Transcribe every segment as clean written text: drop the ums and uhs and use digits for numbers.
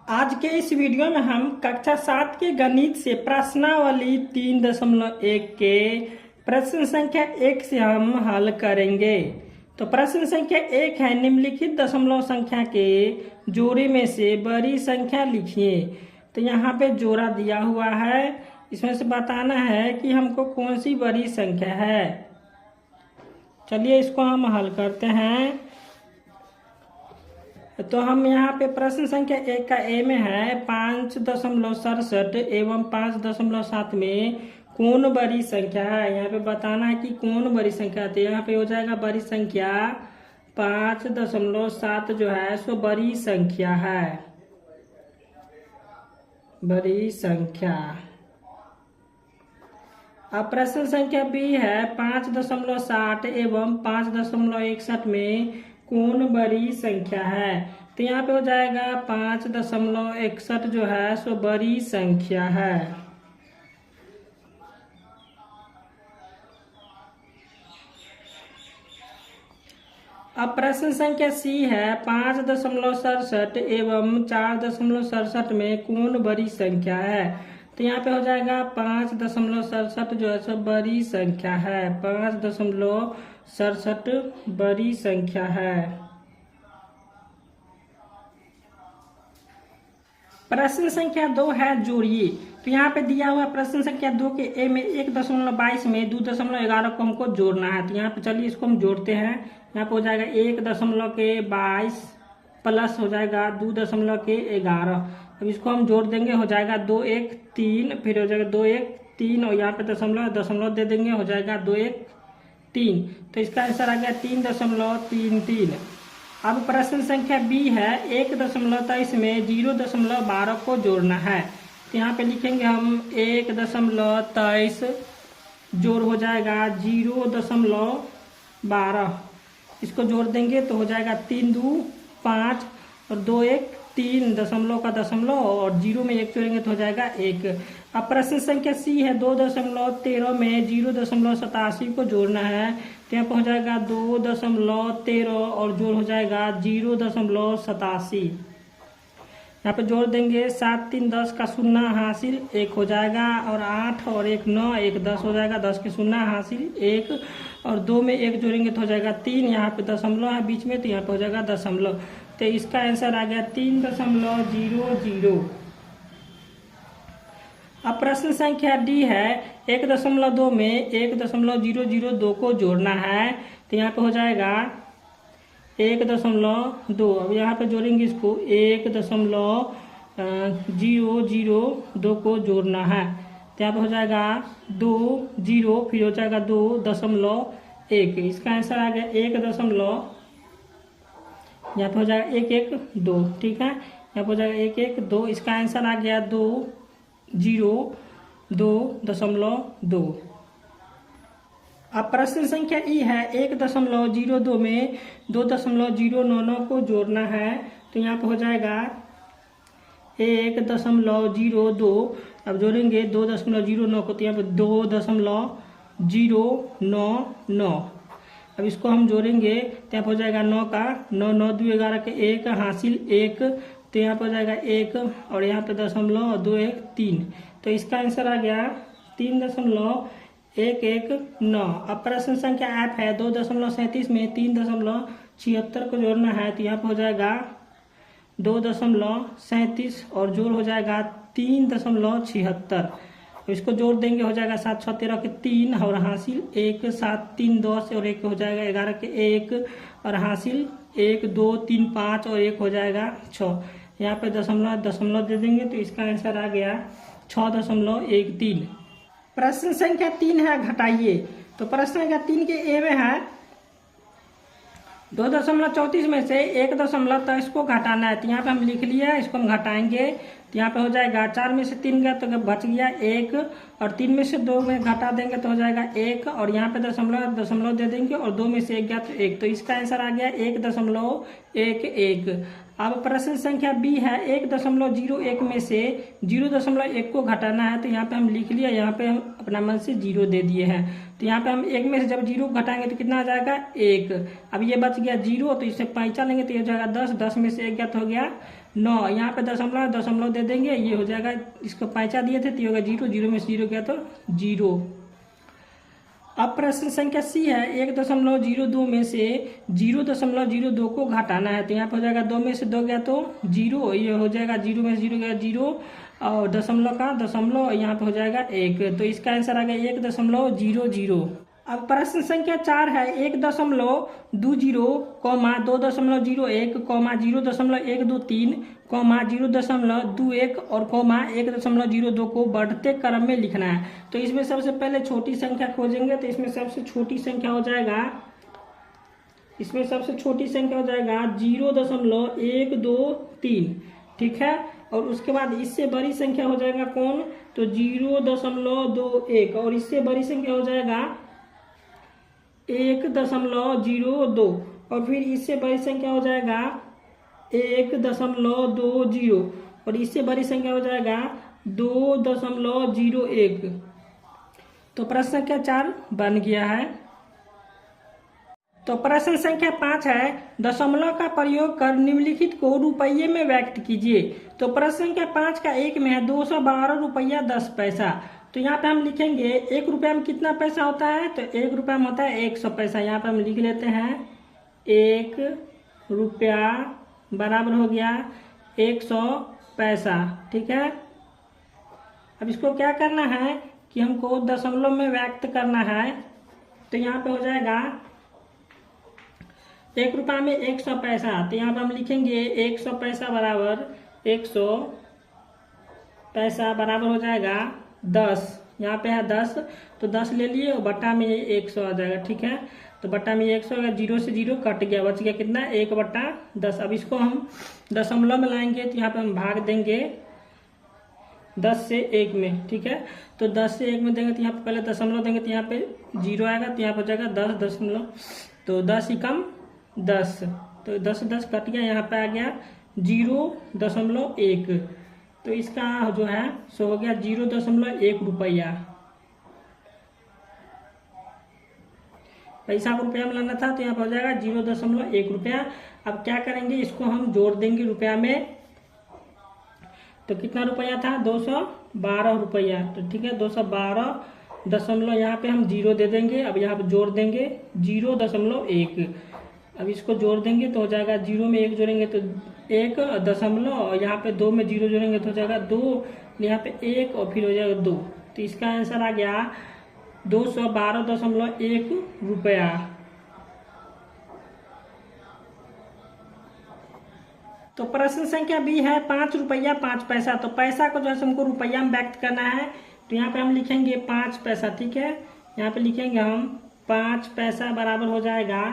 आज के इस वीडियो में हम कक्षा 7 के गणित से प्रश्नावली 3.1 के प्रश्न संख्या 1 से हम हल करेंगे। तो प्रश्न संख्या 1 है, निम्नलिखित दशमलव संख्या के जोड़े में से बड़ी संख्या लिखिए। तो यहाँ पे जोड़ा दिया हुआ है, इसमें से बताना है कि हमको कौन सी बड़ी संख्या है। चलिए इसको हम हल करते हैं। तो हम यहाँ पे प्रश्न संख्या 1 का ए में है 5.67 एवं 5.7 में कौन बड़ी संख्या है। यहाँ पे बताना है कि कौन बड़ी संख्या है। तो यहाँ पे हो जाएगा बड़ी संख्या 5.7 जो है सो बड़ी संख्या है, बड़ी संख्या। अब प्रश्न संख्या बी है 5.60 एवं 5.61 में कौन बड़ी संख्या है। तो यहाँ पे हो जाएगा 5.61 जो है सो बड़ी संख्या है। अब प्रश्न संख्या सी है 5.67 एवं 4.67 में कौन बड़ी संख्या है। तो यहाँ पे हो जाएगा 5.67 जो है सो बड़ी संख्या है, 5.67 बड़ी संख्या है। प्रश्न संख्या 2 है, जोड़िए। तो यहाँ पे दिया हुआ प्रश्न संख्या 2 के ए में 1.22 में 2.11 को हमको जोड़ना है। तो यहाँ पे चलिए इसको हम जोड़ते हैं। यहाँ पे हो जाएगा 1.22 प्लस हो जाएगा 2.11। अब इसको हम जोड़ देंगे, हो जाएगा 2 1 3, फिर हो जाएगा 2 1 3 और यहाँ पे दशमलव दे देंगे, हो जाएगा 2 1 3। तो इसका आंसर आ गया 3.33। अब प्रश्न संख्या बी है 1.23 में 0.12 को जोड़ना है। तो यहाँ पे लिखेंगे हम 1.23 जोड़ हो जाएगा 0.12, इसको जोड़ देंगे तो हो जाएगा 3 2 5 और 2 1 3, दशमलव का दशमलव और 0 में 1 जोड़ेंगे तो हो जाएगा 1। अब प्रश्न संख्या सी है 2.13 में 0.87 को जोड़ना है। तो यहाँ पर हो जाएगा 2.13 और जोड़ हो जाएगा 0.87। यहाँ पे जोड़ देंगे 7 3 10 का शून्य हासिल 1 हो जाएगा, और 8 और 1 9, 1 10 हो जाएगा, 10 के शून्य हासिल 1 और 2 में 1 जोड़ेंगे तो हो जाएगा 3। यहाँ पे दशमलव है बीच में तो यहाँ पे हो जाएगा दशमलव। तो इसका आंसर आ गया 3.00। अब प्रश्न संख्या डी है 1.2 में 1.002 को जोड़ना है। तो यहाँ पे हो जाएगा 1.2। अब यहाँ पे जोड़ेंगे इसको 1.002 को जोड़ना है। तो यहाँ पे हो जाएगा 2 0, फिर हो जाएगा 2.1। इसका आंसर आ गया 1. यहाँ पे हो जाएगा 1 1 2, ठीक है। यहाँ पे हो जाएगा 1 1 2, इसका आंसर आ गया 2.02। अब प्रश्न संख्या ई है 1.02 में 2.099 को जोड़ना है। तो यहाँ पे हो जाएगा 1.02। अब जोड़ेंगे 2.09 को, तो यहाँ पे 2.099। अब इसको हम जोड़ेंगे तो यहाँ पे हो जाएगा 9 का 9 9 2 11 के 1 हासिल 1, तो यहाँ पे हो जाएगा 1 और यहाँ पे दशमलव और 2 1 3। तो इसका आंसर आ गया 3.119। अब प्रश्न संख्या एफ है 2.37 में 3.76 को जोड़ना है। तो यहाँ पे हो जाएगा 2.37 और जोड़ हो जाएगा 3.76। इसको जोड़ देंगे, हो जाएगा 7 6 13 के 3 और हासिल 1, 7 3 10 और 1 हो जाएगा 11 के 1 और हासिल 1 2 3 5 और 1 हो जाएगा 6। यहाँ पे दशमलव दे देंगे तो इसका आंसर आ गया 6.13। प्रश्न संख्या 3 है, घटाइए। तो प्रश्न संख्या 3 के ए में है 2.34 में से 1.23 को घटाना है। तो यहाँ पे हम लिख लिया, इसको हम घटाएंगे। तो यहाँ पे हो जाएगा 4 में से 3 गया तो बच गया 1, और 3 में से 2 में घटा देंगे तो हो जाएगा 1, और यहाँ पे दशमलव दे देंगे और 2 में से 1 गया तो 1। तो इसका आंसर आ गया 1.11। अब प्रश्न संख्या बी है 1.01 में से 0.1 को घटाना है। तो यहाँ पे हम लिख लिया, यहाँ पे हम अपना मन से 0 दे दिए हैं। तो यहाँ पे हम 1 में से जब 0 घटाएंगे तो कितना आ जाएगा 1। अब ये बच गया 0, तो इससे 5 लेंगे तो ये हो जाएगा 10, 10 में से 1 गया तो हो गया 9, यहाँ पे दशमलव दशमलव दे देंगे, ये हो जाएगा, इसको पैंचा दिए थे तो ये होगा 0, 0 में से 0 गया तो 0। अब प्रश्न संख्या सी है, 1.02 में से 0.02 को घटाना है, तो यहाँ पे हो जाएगा 2 में से 2 गया तो 0, ये हो जाएगा 0 में से 0 गया 0, और दशमलव का दशमलव यहाँ पे हो जाएगा 1, तो इसका आंसर आ गया 1.00। अब प्रश्न संख्या 4 है, 1.20, 2.01, 0.123, 0.21 और 1.02 को बढ़ते क्रम में लिखना है। तो इसमें सबसे पहले छोटी संख्या खोजेंगे, तो इसमें सबसे छोटी संख्या हो जाएगा, 0.123, ठीक है। और उसके बाद इससे बड़ी संख्या हो जाएगा कौन, तो 0.21, और इससे बड़ी संख्या हो जाएगा 1.02, और फिर इससे बड़ी संख्या हो जाएगा 1.20, और इससे बड़ी संख्या हो जाएगा 2.01। तो प्रश्न संख्या 4 बन गया है। तो प्रश्न संख्या 5 है, दशमलव का प्रयोग कर निम्नलिखित को रुपये में व्यक्त कीजिए। तो प्रश्न संख्या 5 का 1 में है 212 रुपया 10 पैसा। तो यहाँ पे हम लिखेंगे 1 रुपया में कितना पैसा होता है, तो 1 रुपया में होता है 100 पैसा। यहाँ पे हम लिख लेते हैं 1 रुपया बराबर हो गया 100 पैसा, ठीक है। अब इसको क्या करना है कि हमको दशमलव में व्यक्त करना है, तो यहाँ पे हो जाएगा 1 रुपया में 100 पैसा, तो यहाँ पे हम लिखेंगे 100 पैसा बराबर 100 पैसा बराबर हो जाएगा 10, यहाँ पे है 10, तो 10 ले लिए और बट्टा में 100 आ जाएगा, ठीक है। तो बट्टा में 100 होगा, 0 से 0 कट गया, बच गया कितना 1/10। अब इसको हम दशमलव में लाएंगे, तो यहाँ पे हम भाग देंगे 10 से 1 में, ठीक है। तो 10 से 1 में देंगे तो यहाँ पे पहले दशमलव देंगे, तो यहाँ पे 0 आएगा, तो यहाँ पे हो जाएगा 10 दशमलव, तो 10 एकम 10, तो 10 से 10 कट गया, यहाँ पे आ गया 0.1, तो इसका जो है सो हो गया 0.1 रुपया। पैसा को रुपया में लाना था, तो यहाँ पर हो जाएगा 0.1 रुपया। अब क्या करेंगे, इसको हम जोड़ देंगे रुपया में, तो कितना रुपया था 212 रुपया, तो ठीक है 212 दशमलव, यहाँ पे हम 0 दे देंगे। अब यहाँ पे जोड़ देंगे 0.1, अब इसको जोड़ देंगे तो हो जाएगा 0 में 1 जोड़ेंगे तो 1 दशमलव, और यहाँ पे 2 में 0 जोड़ेंगे तो हो जाएगा 2, यहाँ पे 1 और फिर हो जाएगा 2, तो इसका आंसर आ गया 212.1 रुपया। तो प्रश्न संख्या बी है 5 रुपया 5 पैसा। तो पैसा को जो है हमको रुपया में व्यक्त करना है, तो यहाँ पे हम लिखेंगे 5 पैसा, ठीक है। यहाँ पे लिखेंगे हम 5 पैसा बराबर हो जाएगा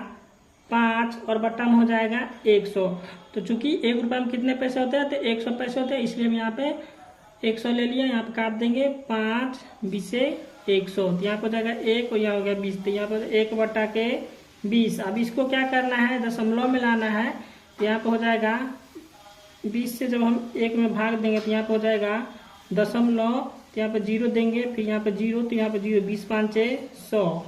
5 और बट्टा में हो जाएगा 100। तो चूंकि 1 रुपया में कितने पैसे होते हैं, तो 100 पैसे होते हैं, इसलिए हम यहाँ पे 100 ले लिया, यहाँ पे काट देंगे 5 20 100, तो यहाँ पे हो जाएगा 1 और यहाँ हो गया 20, तो यहाँ पे 1/20। अब इसको क्या करना है, दशमलव में लाना है, तो यहाँ पे हो जाएगा 20 से जब हम 1 में भाग देंगे तो यहाँ पे हो जाएगा दशमलव, तो यहाँ पे 0 देंगे, फिर यहाँ पे 0, तो यहाँ पे 0, 20 5 100,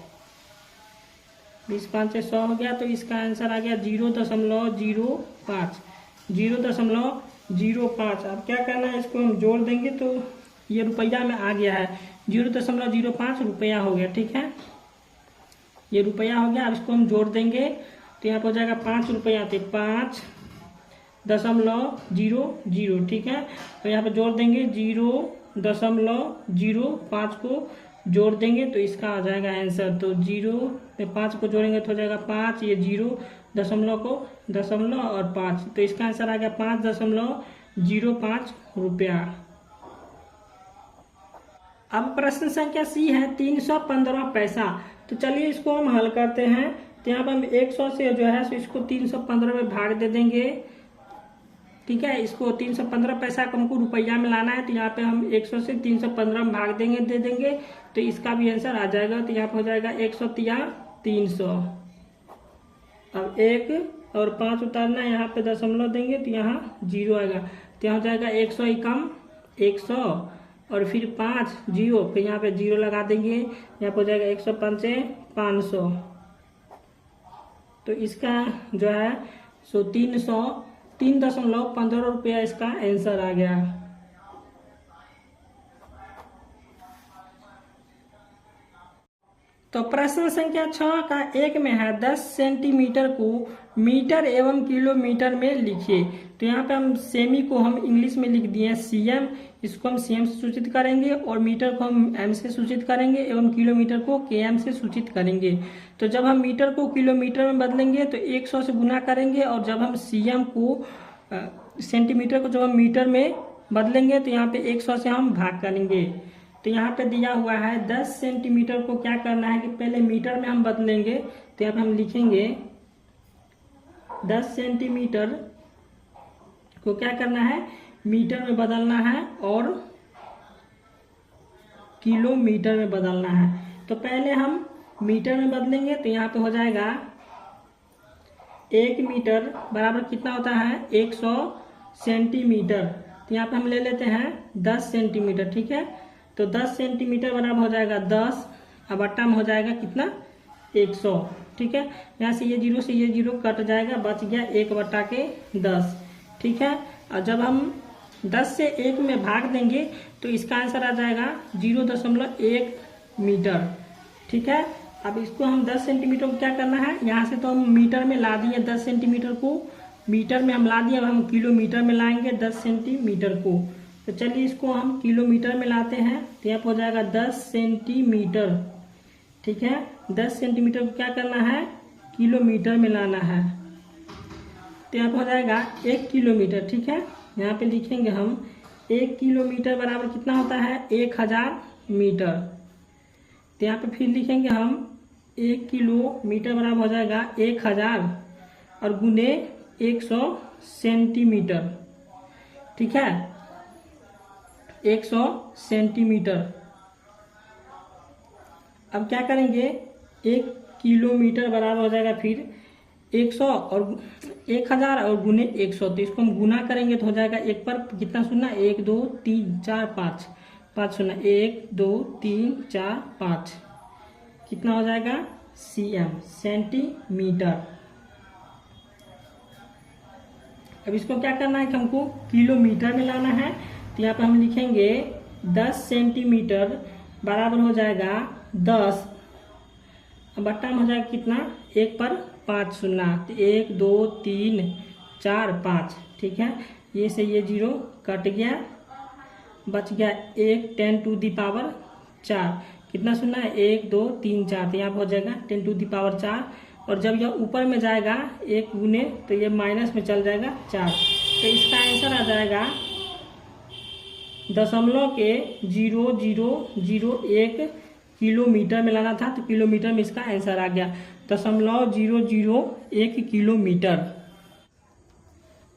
20 5 100 हो गया। तो इसका आंसर आ गया 0.05, 0.05। अब क्या करना है, इसको हम जोड़ देंगे तो ये रुपया में आ गया है, 0.05 रुपया हो गया, ठीक है, ये रुपया हो गया। अब इसको हम जोड़ देंगे तो यहाँ पर हो जाएगा 5 रुपया, तो 5.00, ठीक है। तो यहाँ पे जोड़ देंगे 0.05 को जोड़ देंगे तो इसका आ जाएगा आंसर। तो 0 में 5 को जोड़ेंगे तो हो जाएगा 5, ये 0 दशमलव को दशमलव और 5, तो इसका आंसर आ गया 5.05 रुपया। अब प्रश्न संख्या सी है 315 पैसा। तो चलिए इसको हम हल करते हैं। तो यहाँ पर हम 100 से जो है सो इसको 315 में भाग दे देंगे, ठीक है। इसको 315 पैसा को हमको रुपया में लाना है, तो यहाँ पे हम 100 से 315 में भाग देंगे दे देंगे, तो इसका भी आंसर आ जाएगा। तो यहाँ पे हो जाएगा 100 तिया 300। अब 1 और 5 उतारना है, यहाँ पे दशमलव देंगे तो यहाँ 0 आएगा, तो यहाँ हो जाएगा 100 एकम 100 और फिर 5 0, फिर यहाँ पे 0 लगा देंगे, यहाँ पे हो जाएगा 105 500। तो इसका जो है सो 300 ₹3.15 इसका आंसर आ गया। तो प्रश्न संख्या 6 का 1 में है 10 सेंटीमीटर को मीटर एवं किलोमीटर में लिखिए। तो यहाँ पे हम सेमी को हम इंग्लिश में लिख दिए सीएम, इसको हम सीएम से सूचित करेंगे और मीटर को हम एम से सूचित करेंगे एवं किलोमीटर को केएम से सूचित करेंगे। तो जब हम मीटर को किलोमीटर में बदलेंगे तो 100 से गुना करेंगे और जब हम सीएम को सेंटीमीटर को जब हम मीटर में बदलेंगे तो यहाँ पे 100 से हम भाग करेंगे। तो यहाँ पे दिया हुआ है 10 सेंटीमीटर को क्या करना है कि पहले मीटर में हम बदलेंगे। तो यहाँ पे हम लिखेंगे 10 सेंटीमीटर को क्या करना है, मीटर में बदलना है और किलोमीटर में बदलना है। तो पहले हम मीटर में बदलेंगे तो यहाँ पे हो जाएगा 1 मीटर बराबर कितना होता है 100 सेंटीमीटर। तो यहाँ पे हम ले लेते हैं 10 सेंटीमीटर, ठीक है। तो 10 सेंटीमीटर बराबर हो जाएगा 10 अब बट्टा में हो जाएगा कितना 100, ठीक है। यहाँ से ये जीरो कट जाएगा, बच गया 1/10, ठीक है। और जब हम 10 से 1 में भाग देंगे तो इसका आंसर आ जाएगा 0.1 मीटर, ठीक है। अब इसको हम 10 सेंटीमीटर को क्या करना है, यहाँ से तो हम मीटर में ला दिए 10 सेंटीमीटर को मीटर में हम ला दिए, अब हम किलोमीटर में लाएंगे 10 सेंटीमीटर को। तो चलिए इसको हम किलोमीटर में लाते हैं। तो यहाँ पर हो जाएगा 10 सेंटीमीटर, ठीक है। 10 सेंटीमीटर को क्या करना है किलोमीटर में लाना है। तो यहाँ पर हो जाएगा 1 किलोमीटर, ठीक है। यहाँ पे लिखेंगे हम 1 किलोमीटर बराबर कितना होता है 1000 मीटर। तो यहाँ पे फिर लिखेंगे हम 1 किलोमीटर बराबर हो जाएगा 1000 और गुने 100 सेंटीमीटर, ठीक है, 100 सेंटीमीटर। अब क्या करेंगे 1 किलोमीटर बराबर हो जाएगा फिर 100 और 1000 और गुने 100। तो इसको हम गुना करेंगे तो हो जाएगा 1 पर कितना शून्य 1 2 3 4 5 5 शून्य 1 2 3 4 5 कितना हो जाएगा सीएम सेंटीमीटर। अब इसको क्या करना है कि हमको किलोमीटर में लाना है। तो यहाँ पे हम लिखेंगे 10 सेंटीमीटर बराबर हो जाएगा 10 बट्टा में हो जाएगा कितना 1 पर 5 शून्य, तो 1 2 3 4 5, ठीक है। ये से ये जीरो कट गया, बच गया 1 10 टू दी पावर 4 कितना शून्य है 1 2 3 4। तो यहाँ पर हो जाएगा 10 टू दी पावर 4 और जब यह ऊपर में जाएगा 1 गुने तो ये माइनस में चल जाएगा 4। तो इसका आंसर आ जाएगा 0.0001 किलोमीटर में लाना था। तो किलोमीटर में इसका आंसर आ गया 0.001 किलोमीटर।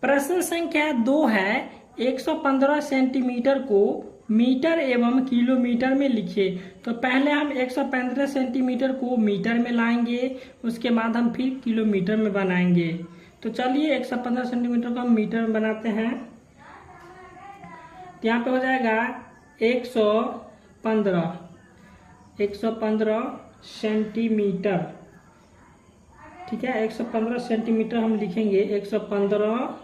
प्रश्न संख्या 2 है 115 सेंटीमीटर को मीटर एवं किलोमीटर में लिखिए। तो पहले हम 115 सेंटीमीटर को मीटर में लाएंगे, उसके बाद हम फिर किलोमीटर में बनाएंगे। तो चलिए 115 सेंटीमीटर को हम मीटर में बनाते हैं। तो यहाँ पे हो जाएगा 115 सेंटीमीटर, ठीक है। 115 सेंटीमीटर हम लिखेंगे 115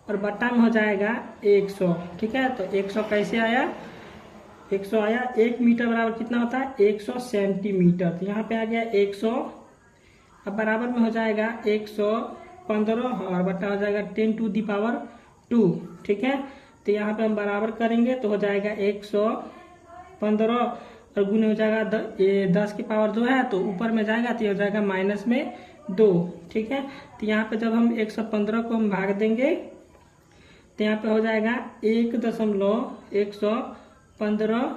और बट्टा में हो जाएगा 100, ठीक है। तो 100 कैसे आया 100 आया 1 मीटर बराबर कितना होता है 100 सेंटीमीटर। तो यहाँ पे आ गया 100 अब बराबर में हो जाएगा 115 और बट्टा हो जाएगा 10 टू दी पावर 2, ठीक है। तो यहाँ पे हम बराबर करेंगे तो हो जाएगा 115 और गुने हो जाएगा 10 की पावर 2 है तो ऊपर में जाएगा तो ये हो जाएगा माइनस में 2, ठीक है। तो यहाँ पे जब हम 115 को हम भाग देंगे तो यहाँ पे हो जाएगा 1.115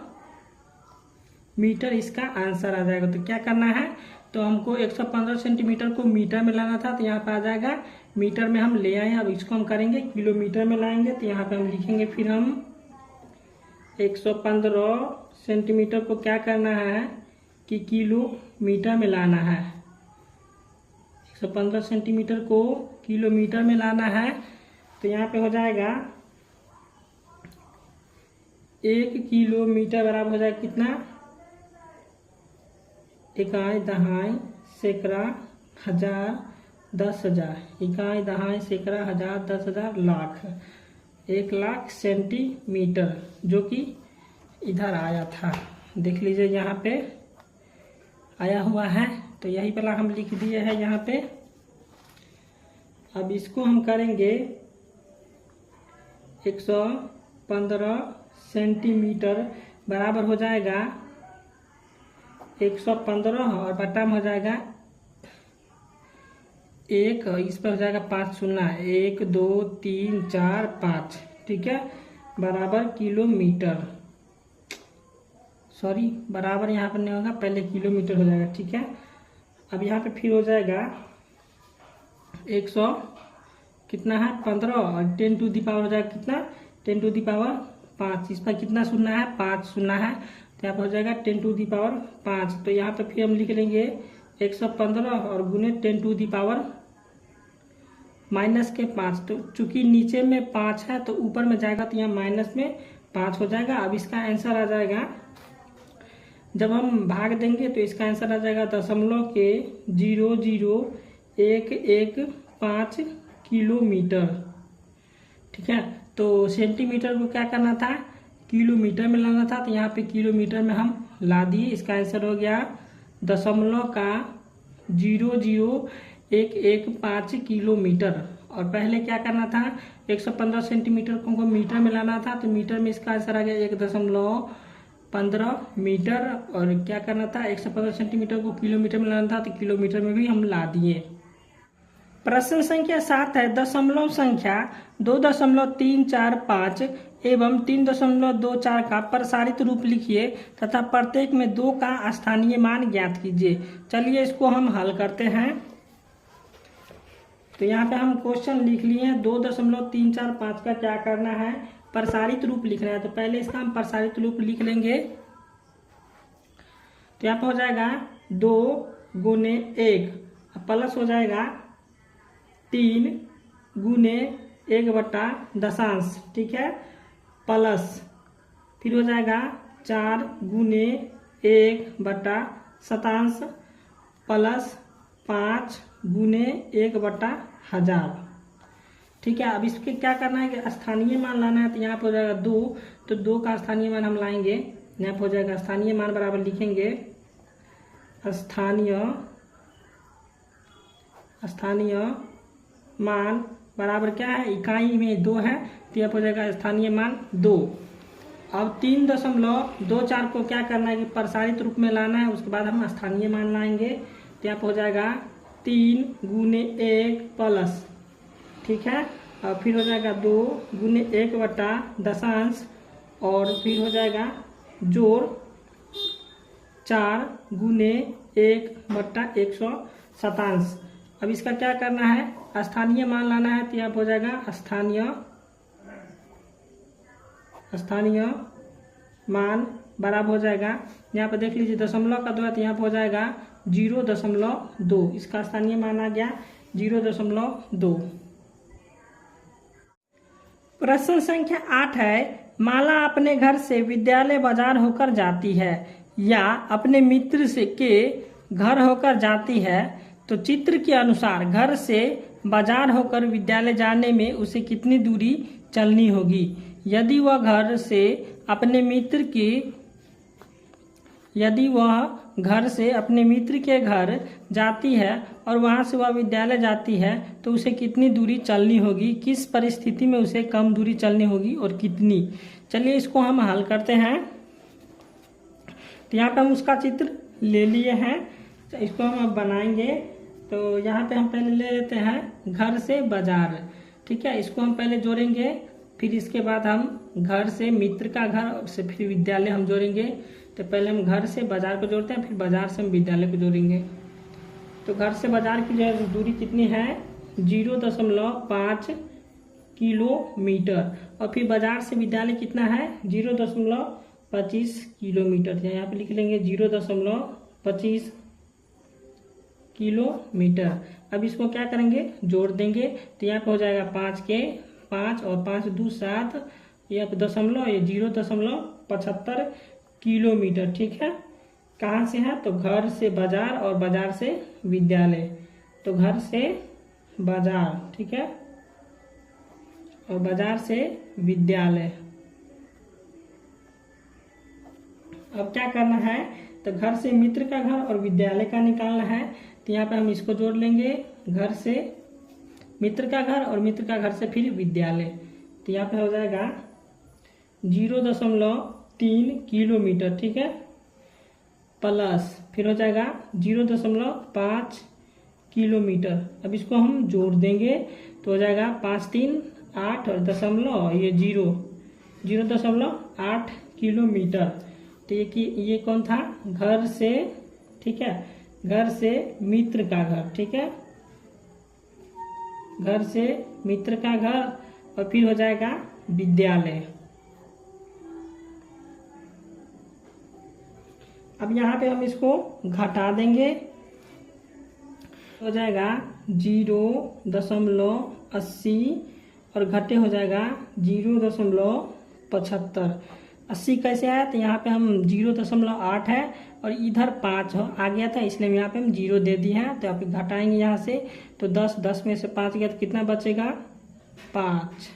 मीटर इसका आंसर आ जाएगा। तो क्या करना है तो हमको 115 सेंटीमीटर को मीटर में लाना था। तो यहाँ पे आ जाएगा मीटर में हम ले आए। अब इसको हम करेंगे किलोमीटर में लाएंगे। तो यहाँ पे हम लिखेंगे फिर हम 115 सेंटीमीटर को क्या करना है कि किलोमीटर में लाना है। 115 सेंटीमीटर को किलोमीटर में लाना है। तो यहाँ पे हो जाएगा 1 किलोमीटर बराबर हो जाएगा कितना इकाई दहाई सैकड़ा हजार 10,000 इकाई दहाई सैकड़ा हजार 10,000 लाख 1,00,000 सेंटीमीटर जो कि इधर आया था। देख लीजिए यहाँ पे आया हुआ है, तो यही वाला हम लिख दिए हैं यहाँ पे। अब इसको हम करेंगे 115 सेंटीमीटर बराबर हो जाएगा 115 और बटा में हो जाएगा 1, इस पर हो जाएगा 5 शून्य 1 2 3 4 5, ठीक है, बराबर किलोमीटर, सॉरी बराबर यहाँ पर नहीं होगा, पहले किलोमीटर हो जाएगा, ठीक है। अब यहाँ पे फिर हो जाएगा 100 कितना है 15 और 10 टू दी पावर हो जाएगा कितना 10 टू दी पावर 5, इस पर कितना शून्य है 5 शून्य है, तो यहाँ पर हो जाएगा 10 टू दी पावर 5। तो यहाँ पे फिर हम लिख लेंगे 115 और गुने 10 टू दी पावर माइनस के 5, तो चूंकि नीचे में 5 है तो ऊपर में जाएगा तो यहाँ माइनस में 5 हो जाएगा। अब इसका आंसर आ जाएगा, जब हम भाग देंगे तो इसका आंसर आ जाएगा 0.00115 किलोमीटर, ठीक है। तो सेंटीमीटर को क्या करना था किलोमीटर में लाना था, तो यहाँ पे किलोमीटर में हम ला दिए, इसका आंसर हो गया 0.00115 किलोमीटर। और पहले क्या करना था 115 सेंटीमीटर को मीटर में लाना था, तो मीटर में इसका आंसर आ गया 1.15 मीटर, और क्या करना था 115 सेंटीमीटर को किलोमीटर में लाना था, तो किलोमीटर में भी हम ला दिए। प्रश्न संख्या 7 है, दशमलव संख्या 2.345 एवं 3.24 का प्रसारित रूप लिखिए तथा प्रत्येक में 2 का स्थानीय मान ज्ञात कीजिए। चलिए इसको हम हल करते हैं। तो यहाँ पे हम क्वेश्चन लिख लिए हैं, 2.345 का क्या करना है प्रसारित रूप लिखना है, तो पहले इसका हम प्रसारित रूप लिख लेंगे। तो यहाँ पे हो जाएगा 2 गुने 1 प्लस हो जाएगा 3 गुने 1 बटा दशांश, ठीक है, प्लस फिर हो जाएगा 4 गुने 1 बटा शतांश प्लस 5 गुने 1 बटा 1000, ठीक है। अब इसके क्या करना है कि स्थानीय मान लाना है, तो यहाँ पर हो जाएगा 2, तो 2 का स्थानीय मान हम लाएंगे, यहाँ पर हो जाएगा स्थानीय मान बराबर लिखेंगे स्थानीय मान बराबर क्या है इकाई में 2 है, तो यहाँ पर हो जाएगा स्थानीय मान 2। अब 3.24 को क्या करना है कि प्रसारित रूप में लाना है, उसके बाद हम स्थानीय मान लाएंगे, तो यहाँ पर हो जाएगा 3 गुने 1 प्लस, ठीक है, और फिर हो जाएगा 2 गुने 1 बटा दशांश और फिर हो जाएगा जोड़ 4 गुने 1 बटा 127। अब इसका क्या करना है स्थानीय मान लाना है, तो यहाँ हो जाएगा स्थानीय मान बराबर हो जाएगा, यहाँ पर देख लीजिए दशमलव का 2 है, तो यहाँ पर हो जाएगा 0.2, इसका स्थानीय मान आ गया 0.2। प्रश्न संख्या 8 है, माला अपने घर से विद्यालय बाजार होकर जाती है या अपने मित्र से के घर होकर जाती है, तो चित्र के अनुसार घर से बाजार होकर विद्यालय जाने में उसे कितनी दूरी चलनी होगी। यदि वह घर से अपने मित्र के घर जाती है और वहां से वह विद्यालय जाती है, तो उसे कितनी दूरी चलनी होगी, किस परिस्थिति में उसे कम दूरी चलनी होगी और कितनी। चलिए इसको हम हल करते हैं। तो यहाँ पे हम उसका चित्र ले लिए हैं, तो इसको हम अब बनाएंगे। तो यहाँ पे हम पहले ले लेते हैं घर से बाजार, ठीक है, इसको हम पहले जोड़ेंगे, फिर इसके बाद हम घर से मित्र का घर से फिर विद्यालय हम जोड़ेंगे। तो पहले हम घर से बाजार को जोड़ते हैं, फिर बाजार से हम विद्यालय को जोड़ेंगे। तो घर से बाजार की जो है दूरी कितनी है 0.5 किलोमीटर, और फिर बाजार से विद्यालय कितना है 0.25 किलोमीटर। यहाँ पे लिख लेंगे 0.25 किलोमीटर। अब इसको क्या करेंगे जोड़ देंगे, तो यहाँ पे हो जाएगा 5 के 5 और 5 2 7, यहाँ पे दशमलव, ये 0.75 किलोमीटर, ठीक है। कहाँ से है तो घर से बाजार और बाजार से विद्यालय। तो घर से बाजार, ठीक है, और बाजार से विद्यालय। अब क्या करना है, तो घर से मित्र का घर और विद्यालय का निकालना है। तो यहाँ पे हम इसको जोड़ लेंगे, घर से मित्र का घर और मित्र का घर से फिर विद्यालय। तो यहाँ पे हो जाएगा 0.3 किलोमीटर, ठीक है, प्लस फिर हो जाएगा 0.5 किलोमीटर। अब इसको हम जोड़ देंगे तो हो जाएगा 5 3 8 और दशमलव ये 0.8 किलोमीटर। तो ये कौन था, घर से, ठीक है, घर से मित्र का घर, ठीक है, घर से मित्र का घर और फिर हो जाएगा विद्यालय। अब यहाँ पे हम इसको घटा देंगे, हो जाएगा 0.80 और घटे हो जाएगा 0.75। 80 कैसे आया, तो यहाँ पे हम 0.8 है और इधर 5 आ गया था, इसलिए यहाँ पे हम 0 दे दिए हैं। तो आप घटाएंगे यहाँ से, तो 10 में से 5 गया तो कितना बचेगा, 5,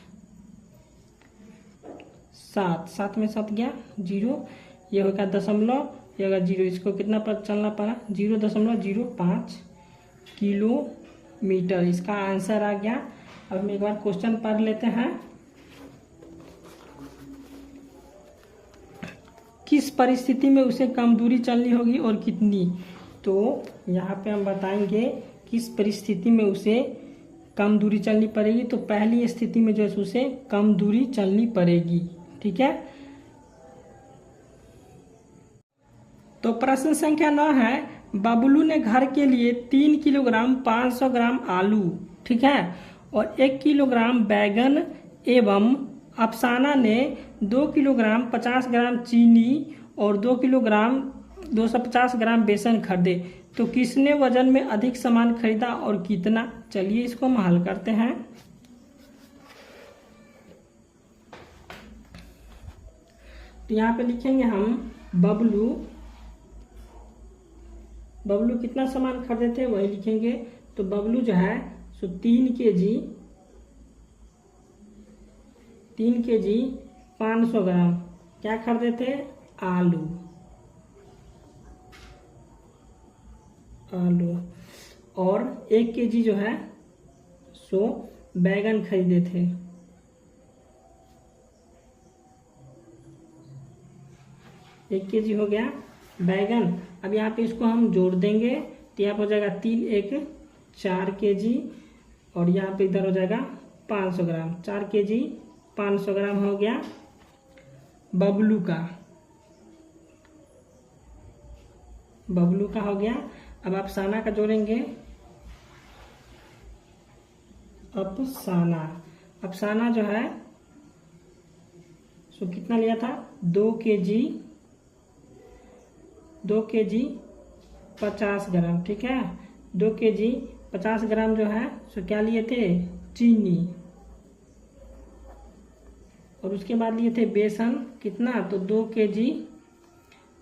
7 में 7 गया 0, ये होगा दशमलव, ये होगा 0, इसको कितना पर चलना पड़ा, 0.05 किलोमीटर, इसका आंसर आ गया। अब हम एक बार क्वेश्चन पढ़ लेते हैं। किस परिस्थिति में उसे कम दूरी चलनी होगी और कितनी। तो यहाँ पे हम बताएंगे किस परिस्थिति में उसे कम दूरी चलनी पड़ेगी। तो पहली स्थिति में जो है उसे कम दूरी चलनी पड़ेगी, ठीक है। तो प्रश्न संख्या 9 है, बबलू ने घर के लिए 3 किलोग्राम 500 ग्राम आलू, ठीक है, और 1 किलोग्राम बैगन एवं अफसाना ने 2 किलोग्राम 50 ग्राम चीनी और 2 किलोग्राम 250 ग्राम बेसन खरीदे। तो किसने वजन में अधिक सामान खरीदा और कितना। चलिए इसको हम हल करते हैं। तो यहाँ पे लिखेंगे हम बबलू कितना सामान खरीदे थे वही लिखेंगे। तो बबलू जो है सो 3 केजी 500 ग्राम क्या खरीदे थे, आलू। और 1 केजी जो है सो बैगन खरीदे थे। एक केजी हो गया बैगन। अब यहाँ पे इसको हम जोड़ देंगे तो यहाँ पे हो जाएगा 3 1 4 केजी और यहाँ पे इधर हो जाएगा 500 ग्राम। 4 केजी 500 ग्राम हो गया बबलू का हो गया। अब अफसाना का जोड़ेंगे। अफसाना जो है सो कितना लिया था, 2 केजी 50 ग्राम, ठीक है। 2 केजी 50 ग्राम जो है सो क्या लिए थे, चीनी। और उसके बाद लिए थे बेसन कितना, तो 2 केजी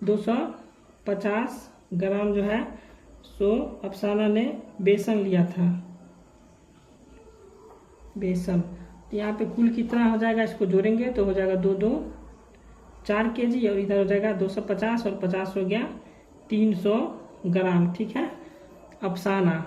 250 ग्राम जो है सो अफसाना ने बेसन लिया था, बेसन। तो यहाँ पे कुल कितना हो जाएगा, इसको जोड़ेंगे तो हो जाएगा 2 2 4 केजी और इधर हो जाएगा 250 और 50 हो गया 300 ग्राम, ठीक है। अफसाना,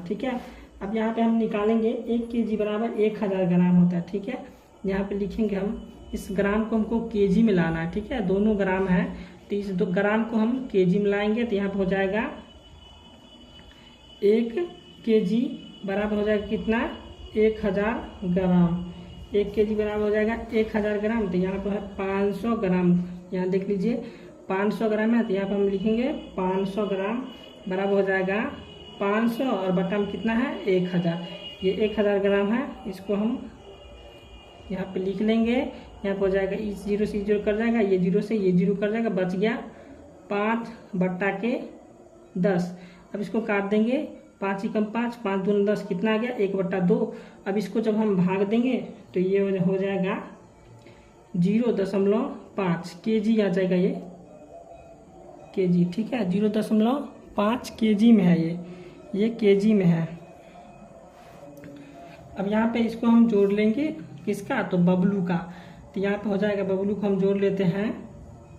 ठीक है। अब यहाँ पे हम निकालेंगे 1 केजी बराबर 1000 ग्राम होता है, ठीक है। यहाँ पे लिखेंगे हम, इस ग्राम को हमको केजी में लाना है, ठीक है। दोनों ग्राम है तो इस 2 ग्राम को हम केजी में लाएंगे तो यहाँ पे हो जाएगा 1 केजी बराबर हो जाएगा कितना, 1000 ग्राम। 1 केजी बराबर हो जाएगा 1000 ग्राम। तो यहाँ पर है 500 ग्राम, यहाँ देख लीजिए 500 ग्राम है तो यहाँ पर हम लिखेंगे 500 ग्राम बराबर हो जाएगा 500 और बटा में कितना है 1000। ये 1000 ग्राम है, इसको हम यहाँ पे लिख लेंगे। यहाँ पे हो जाएगा इस 0 से 0 कर जाएगा, ये 0 से ये 0 कर जाएगा, बच गया 5/10। अब इसको काट देंगे, 5 × 5 5 दूनी 10 कितना आ गया 1/2। अब इसको जब हम भाग देंगे तो ये हो जाएगा 0.5 केजी आ जाएगा, ये केजी, ठीक है। 0.5 5 केजी में है, ये केजी में है। अब यहाँ पे इसको हम जोड़ लेंगे किसका, तो बबलू का। तो यहाँ पे हो जाएगा, बबलू को हम जोड़ लेते हैं,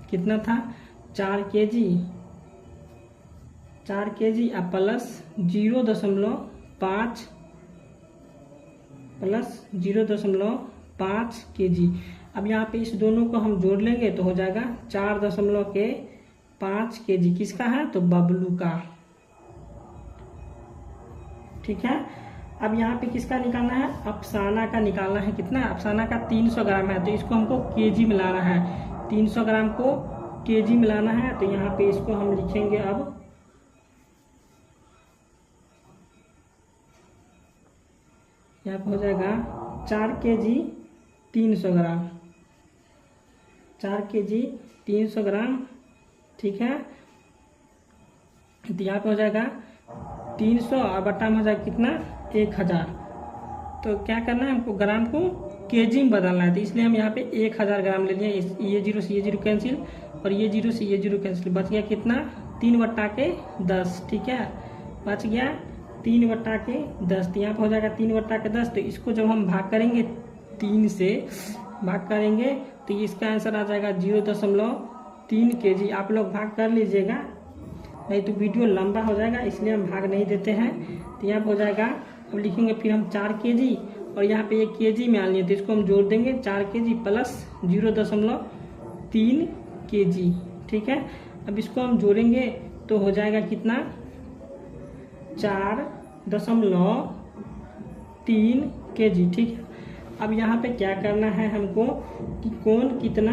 कितना था 4 केजी, 4 केजी अब प्लस 0.5 प्लस 0.5 केजी। अब यहाँ पे इस दोनों को हम जोड़ लेंगे तो हो जाएगा 4.5 केजी। किसका है, तो बबलू का। ठीक है। अब यहाँ पे किसका निकालना है, अफसाना का निकालना है। कितना, अफसाना का 300 ग्राम है, तो इसको हमको केजी में लाना है। 300 ग्राम को केजी में लाना है, तो यहाँ पे इसको हम लिखेंगे। अब यहाँ पे हो जाएगा 4 केजी 300 ग्राम, 4 केजी 300 ग्राम। ठीक है। तो यहाँ पे हो जाएगा 300 और बट्टा में हो जाएगा कितना, 1000। तो क्या करना है, हमको ग्राम को केजी में बदलना है, तो इसलिए हम यहाँ पे 1000 ग्राम ले लिए। ये 0 से ये 0 कैंसिल, और ये 0 से ये 0 कैंसिल, बच गया कितना, 3/10। ठीक है, बच गया 3/10। तो यहाँ पे हो जाएगा 3/10। तो इसको जब हम भाग करेंगे, 3 से भाग करेंगे, तो इसका आंसर आ जाएगा 0.3 केजी। आप लोग भाग कर लीजिएगा, नहीं तो वीडियो लंबा हो जाएगा, इसलिए हम भाग नहीं देते हैं। तो यहाँ पे हो जाएगा, अब लिखेंगे फिर हम 4 केजी, और यहाँ पे 1 केजी में आनी है, तो इसको हम जोड़ देंगे 4 केजी प्लस 0.3 केजी। ठीक है। अब इसको हम जोड़ेंगे तो हो जाएगा कितना, 4.3 केजी। ठीक है। अब यहाँ पे क्या करना है हमको, कि कौन कितना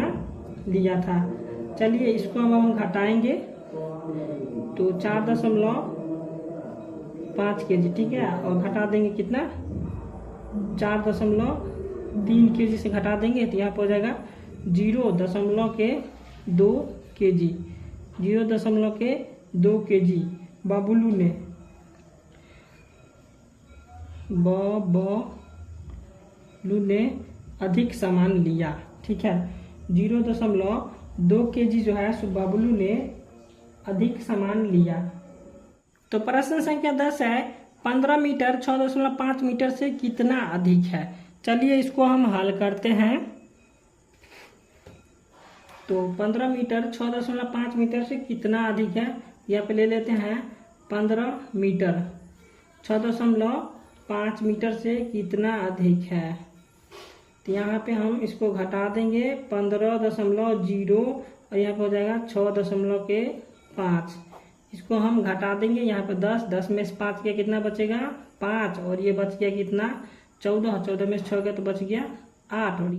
लिया था। चलिए इसको अब हम घटाएंगे, तो 4.5 केजी। ठीक है, और घटा देंगे कितना, 4.3 केजी से घटा देंगे, तो यहाँ पर हो जाएगा 0.2 केजी, 0.2 केजी। बबलू ने अधिक सामान लिया। ठीक है, 0.2 केजी जो है सो बबलू ने अधिक सामान लिया। तो प्रश्न संख्या 10 है, 15 मीटर 6.5 मीटर से कितना अधिक है। चलिए इसको हम हल करते हैं। तो 15 मीटर 6.5 मीटर से कितना अधिक है, यहाँ पे ले लेते हैं 15 मीटर 6.5 मीटर से कितना अधिक है। तो यहाँ पे हम इसको घटा देंगे 15.0, और यहाँ पे हो जाएगा 6.5। इसको हम घटा देंगे, यहाँ पे 10 में से 5 गया, कितना बचेगा 5, और ये बच गया कितना 14 में से 6 गया तो बच गया 8। और